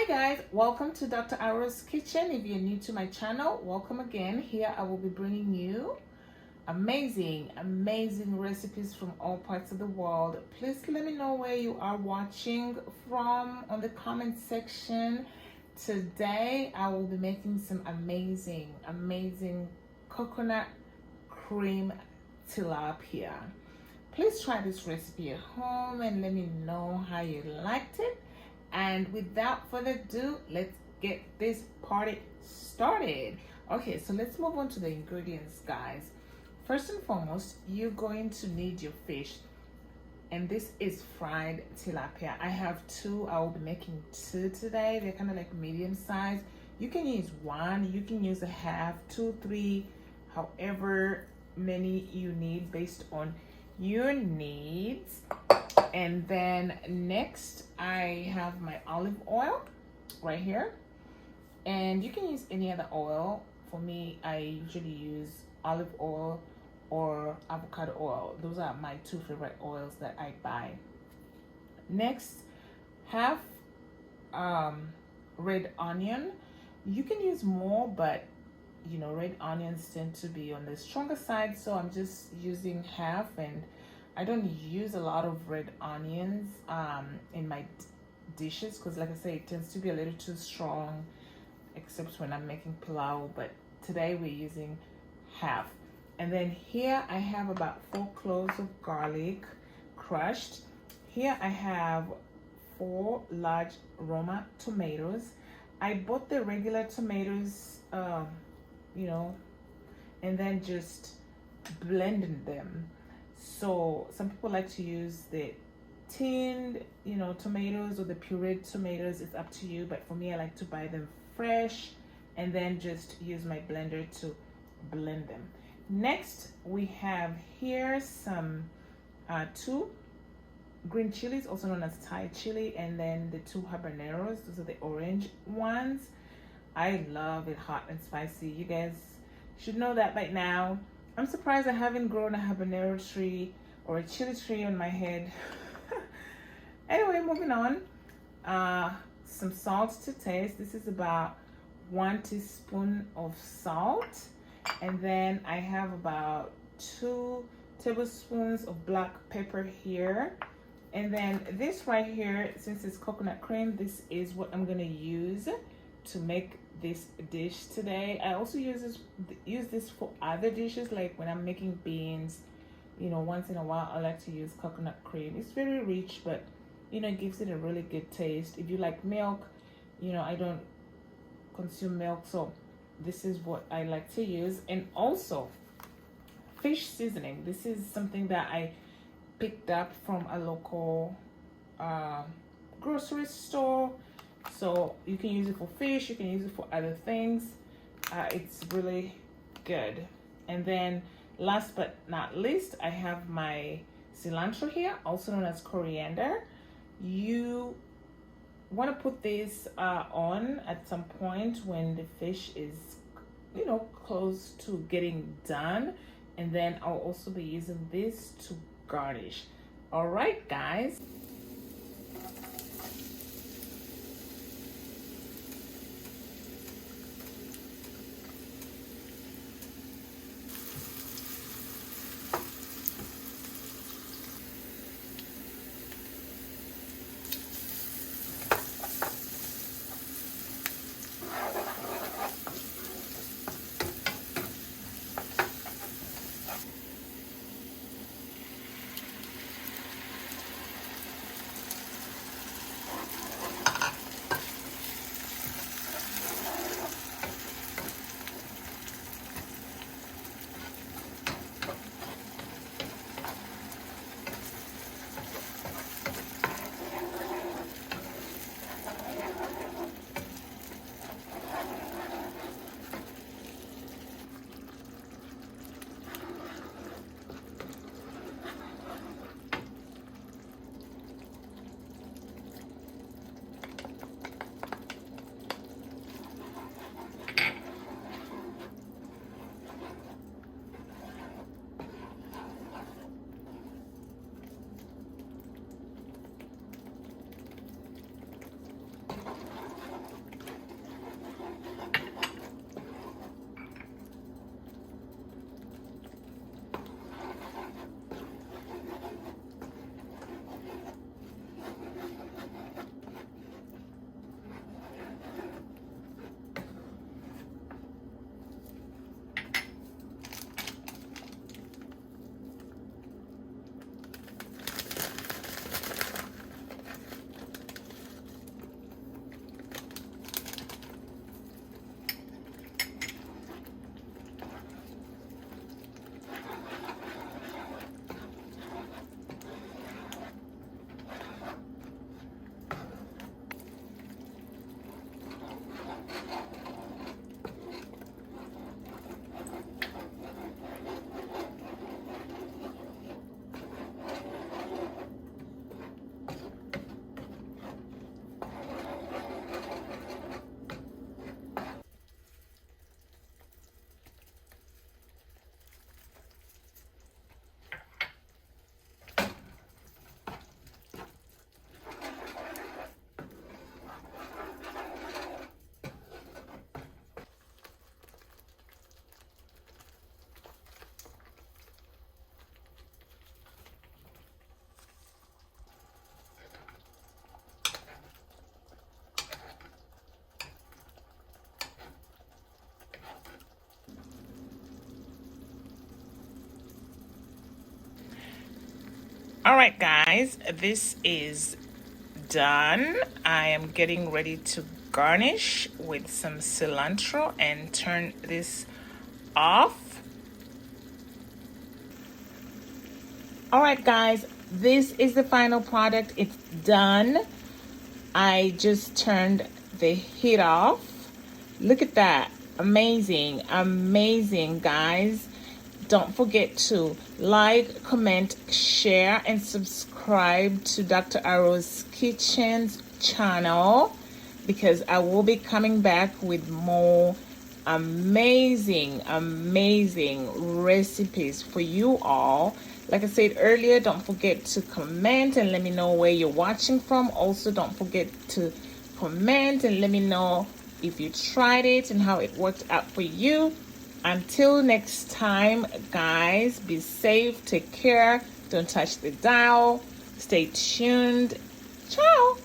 guys, welcome to Dr. Arrow's Kitchen. If you're new to my channel, welcome again. Here I will be bringing you amazing recipes from all parts of the world. Please let me know where you are watching from on the comment section. Today I will be making some amazing coconut cream tilapia. Please try this recipe at home and let me know how you liked it. And without further ado, let's get this party started. Okay, so let's move on to the ingredients, guys. First and foremost, you're going to need your fish, and this is fried tilapia. I have two. I will be making two today. They're kind of like medium size. You can use one, you can use a half, two, three, however many you need based on your needs. And then next I have my olive oil right here, and you can use any other oil. For me, I usually use olive oil or avocado oil. Those are my two favorite oils that I buy. Next, half red onion. You can use more, but you know, red onions tend to be on the stronger side, so I'm just using half. And I don't use a lot of red onions in my dishes because, like I say, it tends to be a little too strong, except when I'm making pilau. But today we're using half. And then here I have about 4 cloves of garlic crushed. Here I have 4 large roma tomatoes. I bought the regular tomatoes, you know, and then just blended them. So some people like to use the tinned, you know, tomatoes or the pureed tomatoes. It's up to you, but for me, I like to buy them fresh and then just use my blender to blend them. Next, we have here some 2 green chilies, also known as Thai chili, and then the 2 habaneros. Those are the orange ones. I love it hot and spicy. You guys should know that by now. I'm surprised I haven't grown a habanero tree or a chili tree on my head. Anyway, moving on. Some salt to taste. This is about 1 teaspoon of salt. And then I have about 2 tablespoons of black pepper here. And then this right here, since it's coconut cream, this is what I'm gonna use to make this dish today. I also use this for other dishes, like when I'm making beans, you know, once in a while I like to use coconut cream. It's very rich, but you know, it gives it a really good taste. If you like milk, you know, I don't consume milk, so this is what I like to use. And also fish seasoning. This is something that I picked up from a local grocery store. So you can use it for fish, you can use it for other things. It's really good. And then last but not least, I have my cilantro here, also known as coriander. You want to put this on at some point when the fish is, you know, close to getting done. And then I'll also be using this to garnish. All right, guys. All right, guys, this is done. I am getting ready to garnish with some cilantro and turn this off. All right, guys, this is the final product. It's done. I just turned the heat off. Look at that. Amazing, amazing, guys. Don't forget to like, comment, share, and subscribe to Dr. Arrow's Kitchen's channel, because I will be coming back with more amazing recipes for you all. Like I said earlier, don't forget to comment and let me know where you're watching from. Also, don't forget to comment and let me know if you tried it and how it worked out for you. Until next time, guys, be safe, take care, don't touch the dial, stay tuned. Ciao.